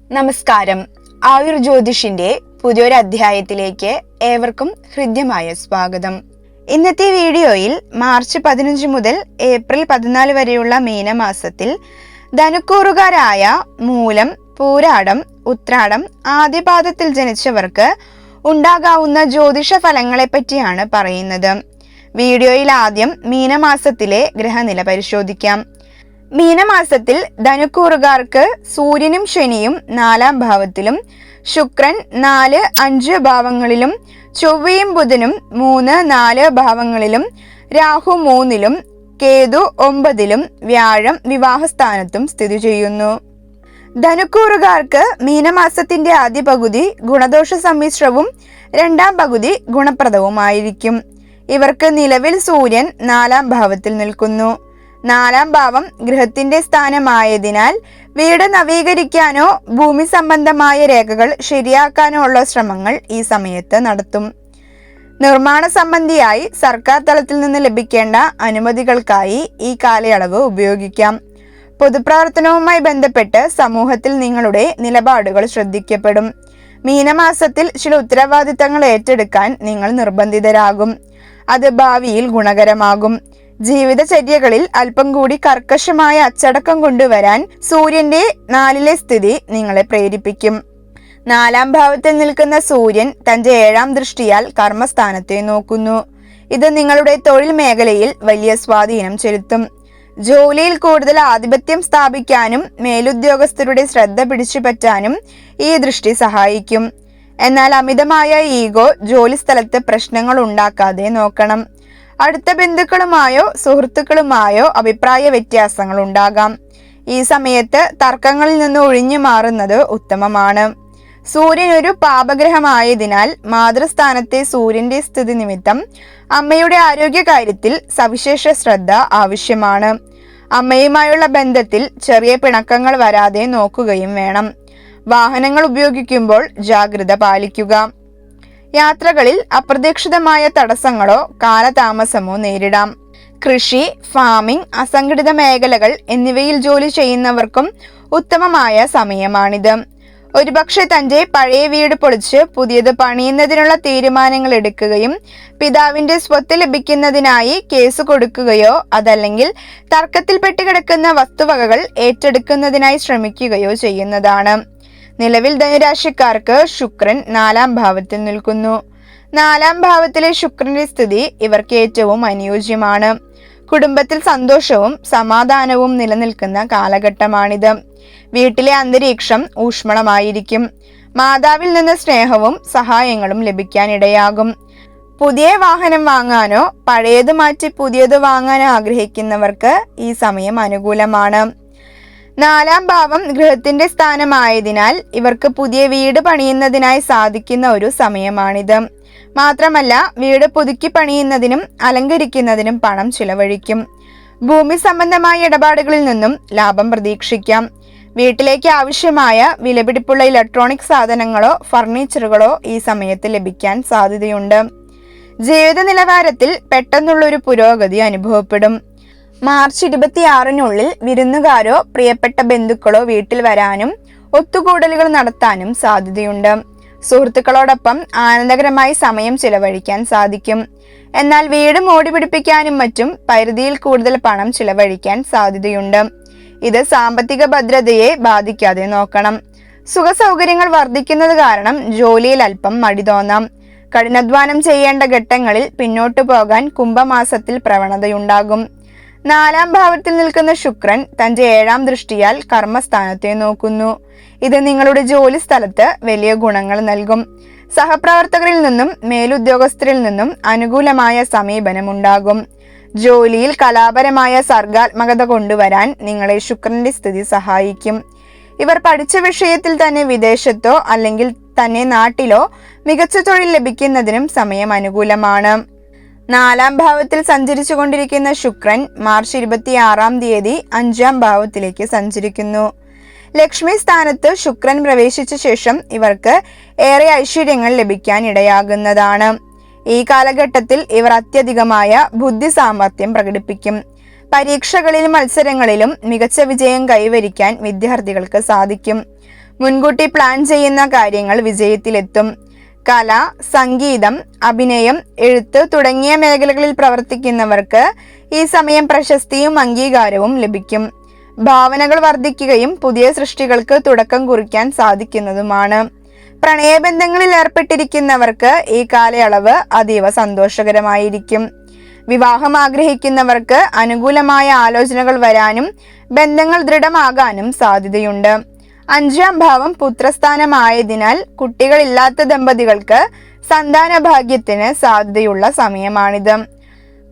നമസ്കാരം. ആയുർജ്യോതിഷിന്റെ പുതിയൊരു അധ്യായത്തിലേക്ക് ഏവർക്കും ഹൃദ്യമായ സ്വാഗതം. ഇന്നത്തെ വീഡിയോയിൽ മാർച്ച് 15 മുതൽ ഏപ്രിൽ 14 വരെയുള്ള മീനമാസത്തിൽ ധനുക്കൂറുകാരായ മൂലം, പൂരാടം, ഉത്രാടം, ആദ്യപാദത്തിൽ ജനിച്ചവർക്ക് ഉണ്ടാകാവുന്ന ജ്യോതിഷ ഫലങ്ങളെ പറ്റിയാണ് പറയുന്നത്. വീഡിയോയിൽ ആദ്യം മീനമാസത്തിലെ ഗ്രഹനില പരിശോധിക്കാം. മീനമാസത്തിൽ ധനുക്കൂറുകാർക്ക് സൂര്യനും ശനിയും 4-ാം ഭാവത്തിലും, ശുക്രൻ 4, 5 ഭാവങ്ങളിലും, ചൊവ്വയും ബുധനും 3, 4 ഭാവങ്ങളിലും, രാഹു 3-ലും, കേതു 9-ലും, വ്യാഴം വിവാഹസ്ഥാനത്തും സ്ഥിതി ചെയ്യുന്നു. ധനുക്കൂറുകാർക്ക് മീനമാസത്തിന്റെ ആദ്യ പകുതി ഗുണദോഷ സമ്മിശ്രവും 2-ാം പകുതി ഗുണപ്രദവുമായിരിക്കും. ഇവർക്ക് നിലവിൽ സൂര്യൻ 4-ാം ഭാവത്തിൽ നിൽക്കുന്നു. 4-ാം ഭാവം ഗൃഹത്തിന്റെ സ്ഥാനമായതിനാൽ വീട് നവീകരിക്കാനോ ഭൂമി സംബന്ധമായ രേഖകൾ ശരിയാക്കാനോ ഉള്ള ശ്രമങ്ങൾ ഈ സമയത്ത് നടത്തും. നിർമ്മാണ സംബന്ധിയായി സർക്കാർ തലത്തിൽ നിന്ന് ലഭിക്കേണ്ട അനുമതികൾക്കായി ഈ കാലയളവ് ഉപയോഗിക്കാം. പൊതുപ്രവർത്തനവുമായി ബന്ധപ്പെട്ട് സമൂഹത്തിൽ നിങ്ങളുടെ നിലപാടുകൾ ശ്രദ്ധിക്കപ്പെടും. മീനമാസത്തിൽ ചില ഉത്തരവാദിത്തങ്ങൾ ഏറ്റെടുക്കാൻ നിങ്ങൾ നിർബന്ധിതരാകും. അത് ഭാവിയിൽ ഗുണകരമാകും. ജീവിതചര്യകളിൽ അല്പം കൂടി കർക്കശമായ അച്ചടക്കം കൊണ്ടുവരാൻ സൂര്യന്റെ 4-ലെ സ്ഥിതി നിങ്ങളെ പ്രേരിപ്പിക്കും. 4-ാം ഭാവത്തിൽ നിൽക്കുന്ന സൂര്യൻ തന്റെ 7-ാം ദൃഷ്ടിയാൽ കർമ്മസ്ഥാനത്തെ നോക്കുന്നു. ഇത് നിങ്ങളുടെ തൊഴിൽ മേഖലയിൽ വലിയ സ്വാധീനം ചെലുത്തും. ജോലിയിൽ കൂടുതൽ ആധിപത്യം സ്ഥാപിക്കാനും മേലുദ്യോഗസ്ഥരുടെ ശ്രദ്ധ പിടിച്ചുപറ്റാനും ഈ ദൃഷ്ടി സഹായിക്കും. എന്നാൽ അമിതമായ ഈഗോ ജോലി സ്ഥലത്ത് പ്രശ്നങ്ങൾ ഉണ്ടാക്കാതെ നോക്കണം. അടുത്ത ബന്ധുക്കളുമായോ സുഹൃത്തുക്കളുമായോ അഭിപ്രായ വ്യത്യാസങ്ങൾ ഉണ്ടാകാം. ഈ സമയത്ത് തർക്കങ്ങളിൽ നിന്ന് ഒഴിഞ്ഞു മാറുന്നത് ഉത്തമമാണ്. സൂര്യൻ ഒരു പാപഗ്രഹമായതിനാൽ മാതൃസ്ഥാനത്തെ സൂര്യന്റെ സ്ഥിതി നിമിത്തം അമ്മയുടെ ആരോഗ്യകാര്യത്തിൽ സവിശേഷ ശ്രദ്ധ ആവശ്യമാണ്. അമ്മയുമായുള്ള ബന്ധത്തിൽ ചെറിയ പിണക്കങ്ങൾ വരാതെ നോക്കുകയും വേണം. വാഹനങ്ങൾ ഉപയോഗിക്കുമ്പോൾ ജാഗ്രത പാലിക്കുക. യാത്രകളിൽ അപ്രതീക്ഷിതമായ തടസ്സങ്ങളോ കാലതാമസമോ നേരിടാം. കൃഷി, ഫാമിംഗ്, അസംഘടിത മേഖലകൾ എന്നിവയിൽ ജോലി ചെയ്യുന്നവർക്കും ഉത്തമമായ സമയമാണിത്. ഒരുപക്ഷെ തന്റെ പഴയ വീട് പൊളിച്ച് പുതിയത് പണിയുന്നതിനുള്ള തീരുമാനങ്ങൾ എടുക്കുകയും പിതാവിന്റെ സ്വത്ത് ലഭിക്കുന്നതിനായി കേസ് കൊടുക്കുകയോ അതല്ലെങ്കിൽ തർക്കത്തിൽപ്പെട്ട് കിടക്കുന്ന വസ്തുവകകൾ ഏറ്റെടുക്കുന്നതിനായി ശ്രമിക്കുകയോ ചെയ്യുന്നതാണ്. നിലവിൽ ധനുരാശിക്കാർക്ക് ശുക്രൻ 4-ാം ഭാവത്തിൽ നിൽക്കുന്നു. 4-ാം ഭാവത്തിലെ ശുക്രന്റെ സ്ഥിതി ഇവർക്ക് ഏറ്റവും അനുയോജ്യമാണ്. കുടുംബത്തിൽ സന്തോഷവും സമാധാനവും നിലനിൽക്കുന്ന കാലഘട്ടമാണിത്. വീട്ടിലെ അന്തരീക്ഷം ഊഷ്മളമായിരിക്കും. മാതാവിൽ നിന്ന് സ്നേഹവും സഹായങ്ങളും ലഭിക്കാനിടയാകും. പുതിയ വാഹനം വാങ്ങാനോ പഴയത് മാറ്റി പുതിയത് വാങ്ങാനോ ആഗ്രഹിക്കുന്നവർക്ക് ഈ സമയം അനുകൂലമാണ്. 4-ാം ഭാവം ഗൃഹത്തിന്റെ സ്ഥാനമായതിനാൽ ഇവർക്ക് പുതിയ വീട് പണിയുന്നതിനായി സാധിക്കുന്ന ഒരു സമയമാണിത്. മാത്രമല്ല വീട് പുതുക്കി പണിയുന്നതിനും അലങ്കരിക്കുന്നതിനും പണം ചിലവഴിക്കും. ഭൂമി സംബന്ധമായ ഇടപാടുകളിൽ നിന്നും ലാഭം പ്രതീക്ഷിക്കാം. വീട്ടിലേക്ക് ആവശ്യമായ വിലപിടിപ്പുള്ള ഇലക്ട്രോണിക് സാധനങ്ങളോ ഫർണിച്ചറുകളോ ഈ സമയത്ത് ലഭിക്കാൻ സാധ്യതയുണ്ട്. ജീവിത നിലവാരത്തിൽ പെട്ടെന്നുള്ളൊരു പുരോഗതി അനുഭവപ്പെടും. മാർച്ച് 26-നുള്ളിൽ വിരുന്നുകാരോ പ്രിയപ്പെട്ട ബന്ധുക്കളോ വീട്ടിൽ വരാനും ഒത്തുകൂടലുകൾ നടത്താനും സാധ്യതയുണ്ട്. സുഹൃത്തുക്കളോടൊപ്പം ആനന്ദകരമായി സമയം ചിലവഴിക്കാൻ സാധിക്കും. എന്നാൽ വീട് മോടി പിടിപ്പിക്കാനും മറ്റും പരിധിയിൽ കൂടുതൽ പണം ചിലവഴിക്കാൻ സാധ്യതയുണ്ട്. ഇത് സാമ്പത്തിക ഭദ്രതയെ ബാധിക്കാതെ നോക്കണം. സുഖസൗകര്യങ്ങൾ വർദ്ധിക്കുന്നത് കാരണം ജോലിയിൽ അല്പം മടി തോന്നാം. കഠിനാധ്വാനം ചെയ്യേണ്ട ഘട്ടങ്ങളിൽ പിന്നോട്ടു പോകാൻ കുംഭമാസത്തിൽ പ്രവണതയുണ്ടാകും. 4-ാം ഭാവത്തിൽ നിൽക്കുന്ന ശുക്രൻ തന്റെ 7-ാം ദൃഷ്ടിയാൽ കർമ്മസ്ഥാനത്തെ നോക്കുന്നു. ഇത് നിങ്ങളുടെ ജോലി സ്ഥലത്ത് വലിയ ഗുണങ്ങൾ നൽകും. സഹപ്രവർത്തകരിൽ നിന്നും മേലുദ്യോഗസ്ഥരിൽ നിന്നും അനുകൂലമായ സമീപനമുണ്ടാകും. ജോലിയിൽ കലാപരമായ സർഗാത്മകത കൊണ്ടുവരാൻ നിങ്ങളെ ശുക്രന്റെ സ്ഥിതി സഹായിക്കും. ഇവർ പഠിച്ച വിഷയത്തിൽ തന്നെ വിദേശത്തോ അല്ലെങ്കിൽ തന്നെ നാട്ടിലോ മികച്ച തൊഴിൽ ലഭിക്കുന്നതിനും സമയം അനുകൂലമാണ്. 4-ാം ഭാവത്തിൽ സഞ്ചരിച്ചു കൊണ്ടിരിക്കുന്ന ശുക്രൻ മാർച്ച് 26-ാം തീയതി 5-ാം ഭാവത്തിലേക്ക് സഞ്ചരിക്കുന്നു. ലക്ഷ്മി സ്ഥാനത്ത് ശുക്രൻ പ്രവേശിച്ച ശേഷം ഇവർക്ക് ഏറെ ഐശ്വര്യങ്ങൾ ലഭിക്കാൻ ഇടയാകുന്നതാണ്. ഈ കാലഘട്ടത്തിൽ ഇവർ അത്യധികമായ ബുദ്ധി സാമർഥ്യം പ്രകടിപ്പിക്കും. പരീക്ഷകളിലും മത്സരങ്ങളിലും മികച്ച വിജയം കൈവരിക്കാൻ വിദ്യാർത്ഥികൾക്ക് സാധിക്കും. മുൻകൂട്ടി പ്ലാൻ ചെയ്യുന്ന കാര്യങ്ങൾ വിജയത്തിലെത്തും. കല, സംഗീതം, അഭിനയം, എഴുത്ത് തുടങ്ങിയ മേഖലകളിൽ പ്രവർത്തിക്കുന്നവർക്ക് ഈ സമയം പ്രശസ്തിയും അംഗീകാരവും ലഭിക്കും. ഭാവനകൾ വർദ്ധിക്കുകയും പുതിയ സൃഷ്ടികൾക്ക് തുടക്കം കുറിക്കാൻ സാധിക്കുന്നതുമാണ്. പ്രണയബന്ധങ്ങളിൽ ഏർപ്പെട്ടിരിക്കുന്നവർക്ക് ഈ കാലയളവ് അതീവ സന്തോഷകരമായിരിക്കും. വിവാഹം ആഗ്രഹിക്കുന്നവർക്ക് അനുകൂലമായ ആലോചനകൾ വരാനും ബന്ധങ്ങൾ ദൃഢമാകാനും സാധ്യതയുണ്ട്. 5ാം ഭാവം പുത്രസ്ഥാനമായതിനാൽ കുട്ടികളില്ലാത്ത ദമ്പതികൾക്ക് സന്താന ഭാഗ്യത്തിന് സാധ്യതയുള്ള സമയമാണിത്.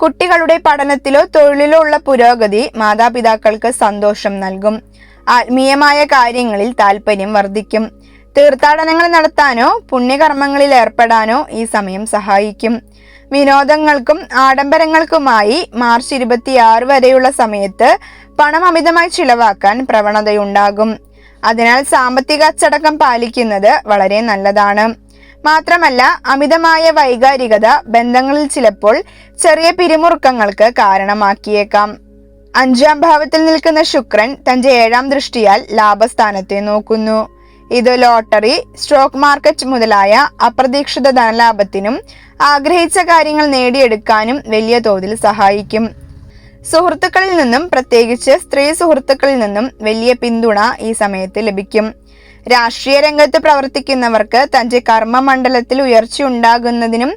കുട്ടികളുടെ പഠനത്തിലോ തൊഴിലിലോ ഉള്ള പുരോഗതി മാതാപിതാക്കൾക്ക് സന്തോഷം നൽകും. ആത്മീയമായ കാര്യങ്ങളിൽ താല്പര്യം വർദ്ധിക്കും. തീർത്ഥാടനങ്ങൾ നടത്താനോ പുണ്യകർമ്മങ്ങളിൽ ഏർപ്പെടാനോ ഈ സമയം സഹായിക്കും. വിനോദങ്ങൾക്കും ആഡംബരങ്ങൾക്കുമായി മാർച്ച് 26 വരെയുള്ള സമയത്ത് പണം അമിതമായി ചിലവാക്കാൻ പ്രവണതയുണ്ടാകും. അതിനാൽ സാമ്പത്തിക അച്ചടക്കം പാലിക്കുന്നത് വളരെ നല്ലതാണ്. മാത്രമല്ല, അമിതമായ വൈകാരികത ബന്ധങ്ങളിൽ ചിലപ്പോൾ ചെറിയ പിരിമുറുക്കങ്ങൾക്ക് കാരണമാക്കിയേക്കാം. 5ാം ഭാവത്തിൽ നിൽക്കുന്ന ശുക്രൻ തന്റെ 7ാം ദൃഷ്ടിയാൽ ലാഭസ്ഥാനത്തെ നോക്കുന്നു. ഇത് ലോട്ടറി, സ്റ്റോക്ക് മാർക്കറ്റ് മുതലായ അപ്രതീക്ഷിത ധനലാഭത്തിനും ആഗ്രഹിച്ച കാര്യങ്ങൾ നേടിയെടുക്കാനും വലിയ തോതിൽ സഹായിക്കും. സുഹൃത്തുക്കളിൽ നിന്നും, പ്രത്യേകിച്ച് സ്ത്രീ സുഹൃത്തുക്കളിൽ നിന്നും വലിയ പിന്തുണ ഈ സമയത്ത് ലഭിക്കും. രാഷ്ട്രീയ രംഗത്ത് പ്രവർത്തിക്കുന്നവർക്ക് തന്റെ കർമ്മമണ്ഡലത്തിൽ ഉയർച്ചയുണ്ടാകുന്നതിനും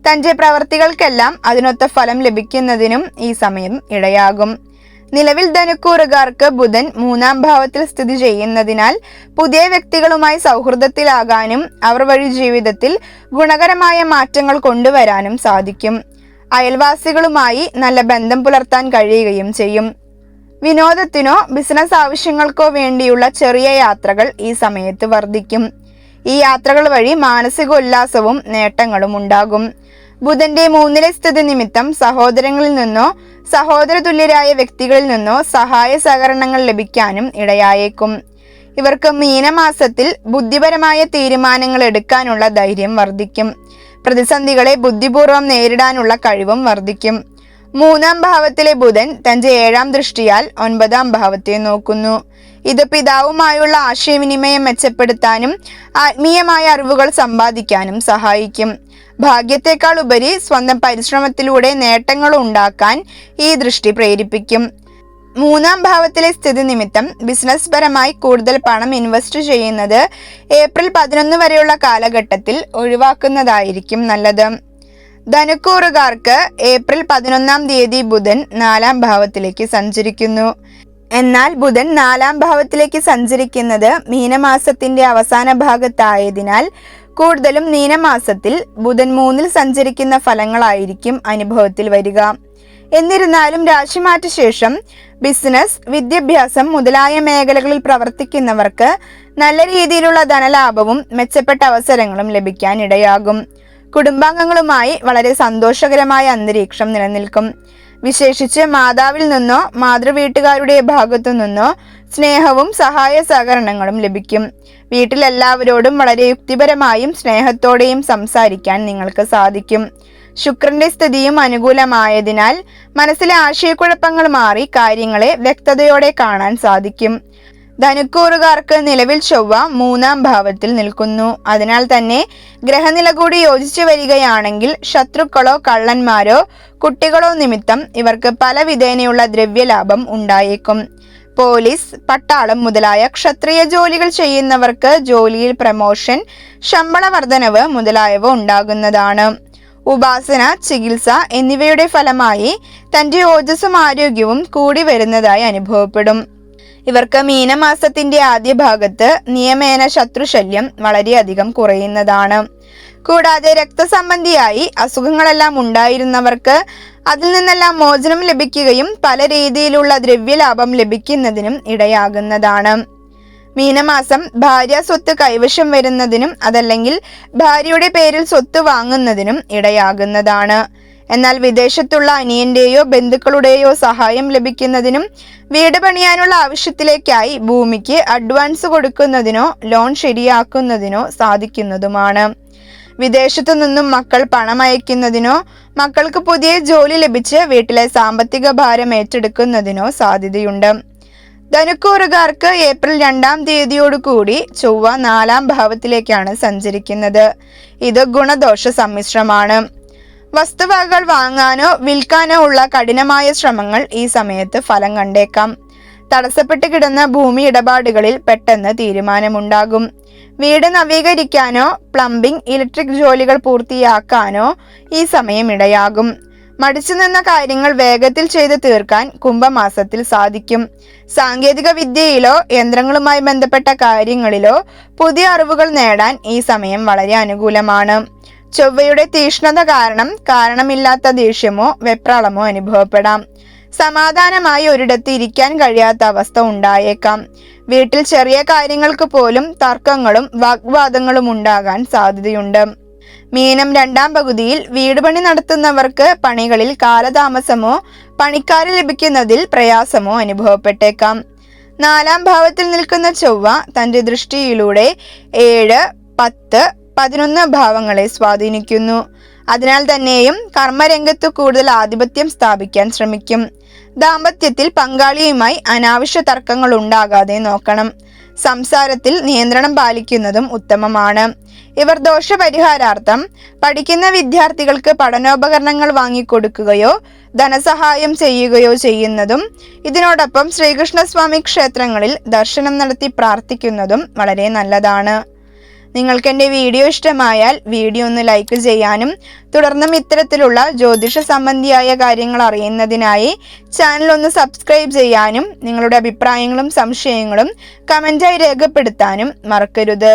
തന്റെ പ്രവർത്തികൾക്കെല്ലാം അതിനൊത്ത ഫലം ലഭിക്കുന്നതിനും ഈ സമയം ഇടയാകും. നിലവിൽ ധനുക്കൂറുകാർക്ക് ബുധൻ 3ാം ഭാവത്തിൽ സ്ഥിതി ചെയ്യുന്നതിനാൽ പുതിയ വ്യക്തികളുമായി സൗഹൃദത്തിലാകാനും അവർ വഴി ജീവിതത്തിൽ ഗുണകരമായ മാറ്റങ്ങൾ കൊണ്ടുവരാനും സാധിക്കും. അയൽവാസികളുമായി നല്ല ബന്ധം പുലർത്താൻ കഴിയുകയും ചെയ്യും. വിനോദത്തിനോ ബിസിനസ് ആവശ്യങ്ങൾക്കോ വേണ്ടിയുള്ള ചെറിയ യാത്രകൾ ഈ സമയത്ത് വർദ്ധിക്കും. ഈ യാത്രകൾ വഴി മാനസിക ഉല്ലാസവും നേട്ടങ്ങളും ഉണ്ടാകും. ബുധന്റെ 3ലെ സ്ഥിതി നിമിത്തം സഹോദരങ്ങളിൽ നിന്നോ സഹോദര തുല്യരായ വ്യക്തികളിൽ നിന്നോ സഹായ സഹകരണങ്ങൾ ലഭിക്കാനും ഇടയായേക്കും. ഇവർക്ക് മീനമാസത്തിൽ ബുദ്ധിപരമായ തീരുമാനങ്ങൾ എടുക്കാനുള്ള ധൈര്യം വർദ്ധിക്കും. പ്രതിസന്ധികളെ ബുദ്ധിപൂർവ്വം നേരിടാനുള്ള കഴിവും വർദ്ധിക്കും. 3ാം ഭാവത്തിലെ ബുധൻ തന്റെ 7ാം ദൃഷ്ടിയാൽ 9ാം ഭാവത്തെ നോക്കുന്നു. ഇത് പിതാവുമായുള്ള ആശയവിനിമയം മെച്ചപ്പെടുത്താനും ആത്മീയമായ അറിവുകൾ സമ്പാദിക്കാനും സഹായിക്കും. ഭാഗ്യത്തെക്കാൾ ഉപരി സ്വന്തം പരിശ്രമത്തിലൂടെ നേട്ടങ്ങൾ ഉണ്ടാക്കാൻ ഈ ദൃഷ്ടി പ്രേരിപ്പിക്കും. 3ാം ഭാവത്തിലെ സ്ഥിതി നിമിത്തം ബിസിനസ് പരമായി കൂടുതൽ പണം ഇൻവെസ്റ്റ് ചെയ്യുന്നത് ഏപ്രിൽ 11 വരെയുള്ള കാലഘട്ടത്തിൽ ഒഴിവാക്കുന്നതായിരിക്കും നല്ലത്. ധനുക്കൂറുകാർക്ക് ഏപ്രിൽ 11-ാം തീയതി ബുധൻ 4ാം ഭാവത്തിലേക്ക് സഞ്ചരിക്കുന്നു. എന്നാൽ ബുധൻ 4ാം ഭാവത്തിലേക്ക് സഞ്ചരിക്കുന്നത് മീനമാസത്തിന്റെ അവസാന ഭാഗത്തായതിനാൽ കൂടുതലും മീനമാസത്തിൽ ബുധൻ 3-ൽ സഞ്ചരിക്കുന്ന ഫലങ്ങളായിരിക്കും അനുഭവത്തിൽ വരിക. എന്നിരുന്നാലും രാശിമാറ്റ ശേഷം ബിസിനസ്, വിദ്യാഭ്യാസം മുതലായ മേഖലകളിൽ പ്രവർത്തിക്കുന്നവർക്ക് നല്ല രീതിയിലുള്ള ധനലാഭവും മെച്ചപ്പെട്ട അവസരങ്ങളും ലഭിക്കാൻ ഇടയാകും. കുടുംബാംഗങ്ങളുമായി വളരെ സന്തോഷകരമായ അന്തരീക്ഷം നിലനിൽക്കും. വിശേഷിച്ച് മാതാവിൽ നിന്നോ മാതൃവീട്ടുകാരുടെ ഭാഗത്തു നിന്നോ സ്നേഹവും സഹായ സഹകരണങ്ങളും ലഭിക്കും. വീട്ടിലെല്ലാവരോടും വളരെ യുക്തിപരമായും സ്നേഹത്തോടെയും സംസാരിക്കാൻ നിങ്ങൾക്ക് സാധിക്കും. ശുക്രന്റെ സ്ഥിതിയും അനുകൂലമായതിനാൽ മനസ്സിലെ ആശയക്കുഴപ്പങ്ങൾ മാറി കാര്യങ്ങളെ വ്യക്തതയോടെ കാണാൻ സാധിക്കും. ധനുക്കൂറുകാർക്ക് നിലവിൽ ചൊവ്വ 3ാം ഭാവത്തിൽ നിൽക്കുന്നു. അതിനാൽ തന്നെ ഗ്രഹനില കൂടി യോജിച്ചു വരികയാണെങ്കിൽ ശത്രുക്കളോ കള്ളന്മാരോ കുട്ടികളോ നിമിത്തം ഇവർക്ക് പല വിധേനയുള്ള ദ്രവ്യലാഭം ഉണ്ടായേക്കും. പോലീസ്, പട്ടാളം മുതലായ ക്ഷത്രിയ ജോലികൾ ചെയ്യുന്നവർക്ക് ജോലിയിൽ പ്രമോഷൻ, ശമ്പള വർധനവ് മുതലായവ ഉണ്ടാകുന്നതാണ്. ഉപാസന, ചികിത്സ എന്നിവയുടെ ഫലമായി തന്റെ ഓജസ്സും ആരോഗ്യവും കൂടി വരുന്നതായി അനുഭവപ്പെടും. ഇവർക്ക് മീനമാസത്തിന്റെ ആദ്യ ഭാഗത്ത് നിയമേന ശത്രുശല്യം വളരെയധികം കുറയുന്നതാണ്. കൂടാതെ രക്തസംബന്ധിയായി അസുഖങ്ങളെല്ലാം ഉണ്ടായിരുന്നവർക്ക് അതിൽ നിന്നെല്ലാം മോചനം ലഭിക്കുകയും പല രീതിയിലുള്ള ദ്രവ്യലാഭം ലഭിക്കുന്നതിനും ഇടയാകുന്നതാണ്. മീനമാസം ഭാര്യ സ്വത്ത് കൈവശം വരുന്നതിനും അതല്ലെങ്കിൽ ഭാര്യയുടെ പേരിൽ സ്വത്ത് വാങ്ങുന്നതിനും ഇടയാകുന്നതാണ്. എന്നാൽ വിദേശത്തുള്ള അനിയന്റെയോ ബന്ധുക്കളുടെയോ സഹായം ലഭിക്കുന്നതിനും വീട് പണിയാനുള്ള ആവശ്യത്തിലേക്കായി ഭൂമിക്ക് അഡ്വാൻസ് കൊടുക്കുന്നതിനോ ലോൺ ശരിയാക്കുന്നതിനോ സാധിക്കുന്നതുമാണ്. വിദേശത്തു നിന്നും മക്കൾ പണം അയക്കുന്നതിനോ മക്കൾക്ക് പുതിയ ജോലി ലഭിച്ച് വീട്ടിലെ സാമ്പത്തിക ഭാരം ഏറ്റെടുക്കുന്നതിനോ സാധ്യതയുണ്ട്. ധനുക്കൂറുകാർക്ക് ഏപ്രിൽ 2-ാം തീയതിയോടുകൂടി ചൊവ്വ 4-ാം ഭാവത്തിലേക്കാണ് സഞ്ചരിക്കുന്നത്. ഇത് ഗുണദോഷ സമ്മിശ്രമാണ്. വസ്തുവകകൾ വാങ്ങാനോ വിൽക്കാനോ ഉള്ള കഠിനമായ ശ്രമങ്ങൾ ഈ സമയത്ത് ഫലം കണ്ടേക്കാം. തടസ്സപ്പെട്ട് കിടന്ന ഭൂമി ഇടപാടുകളിൽ പെട്ടെന്ന് തീരുമാനമുണ്ടാകും. വീട് നവീകരിക്കാനോ പ്ലംബിംഗ്, ഇലക്ട്രിക് ജോലികൾ പൂർത്തിയാക്കാനോ ഈ സമയം ഇടയാകും. മടിച്ചു നിന്ന കാര്യങ്ങൾ വേഗത്തിൽ ചെയ്ത് തീർക്കാൻ കുംഭമാസത്തിൽ സാധിക്കും. സാങ്കേതിക വിദ്യയിലോ യന്ത്രങ്ങളുമായി ബന്ധപ്പെട്ട കാര്യങ്ങളിലോ പുതിയ അറിവുകൾ നേടാൻ ഈ സമയം വളരെ അനുകൂലമാണ്. ചൊവ്വയുടെ തീക്ഷ്ണത കാരണം കാരണമില്ലാത്ത ദേഷ്യമോ വെപ്രാളമോ അനുഭവപ്പെടാം. സമാധാനമായി ഒരിടത്ത് ഇരിക്കാൻ കഴിയാത്ത അവസ്ഥ ഉണ്ടായേക്കാം. വീട്ടിൽ ചെറിയ കാര്യങ്ങൾക്ക് പോലും തർക്കങ്ങളും വാഗ്വാദങ്ങളും ഉണ്ടാകാൻ സാധ്യതയുണ്ട്. മീനം 2-ാം പകുതിയിൽ വീട് പണി നടത്തുന്നവർക്ക് പണികളിൽ കാലതാമസമോ പണിക്കാരെ ലഭിക്കുന്നതിൽ പ്രയാസമോ അനുഭവപ്പെട്ടേക്കാം. 4-ാം ഭാവത്തിൽ നിൽക്കുന്ന ചൊവ്വ തന്റെ ദൃഷ്ടിയിലൂടെ 7, 10, 11 ഭാവങ്ങളെ സ്വാധീനിക്കുന്നു. അതിനാൽ തന്നെയും കർമ്മരംഗത്ത് കൂടുതൽ ആധിപത്യം സ്ഥാപിക്കാൻ ശ്രമിക്കും. ദാമ്പത്യത്തിൽ പങ്കാളിയുമായി അനാവശ്യ തർക്കങ്ങൾ ഉണ്ടാകാതെ നോക്കണം. സംസാരത്തിൽ നിയന്ത്രണം പാലിക്കുന്നതും ഉത്തമമാണ്. ഇവർ ദോഷപരിഹാരാർത്ഥം പഠിക്കുന്ന വിദ്യാർത്ഥികൾക്ക് പഠനോപകരണങ്ങൾ വാങ്ങിക്കൊടുക്കുകയോ ധനസഹായം ചെയ്യുകയോ ചെയ്യുന്നതും ഇതിനോടൊപ്പം ശ്രീകൃഷ്ണസ്വാമി ക്ഷേത്രങ്ങളിൽ ദർശനം നടത്തി പ്രാർത്ഥിക്കുന്നതും വളരെ നല്ലതാണ്. നിങ്ങൾക്ക് എൻ്റെ വീഡിയോ ഇഷ്ടമായാൽ വീഡിയോ ഒന്ന് ലൈക്ക് ചെയ്യാനും തുടർന്നും ഇത്തരത്തിലുള്ള ജ്യോതിഷ സംബന്ധിയായ കാര്യങ്ങൾ അറിയുന്നതിനായി ചാനൽ ഒന്ന് സബ്സ്ക്രൈബ് ചെയ്യാനും നിങ്ങളുടെ അഭിപ്രായങ്ങളും സംശയങ്ങളും കമൻറ്റായി രേഖപ്പെടുത്താനും മറക്കരുത്.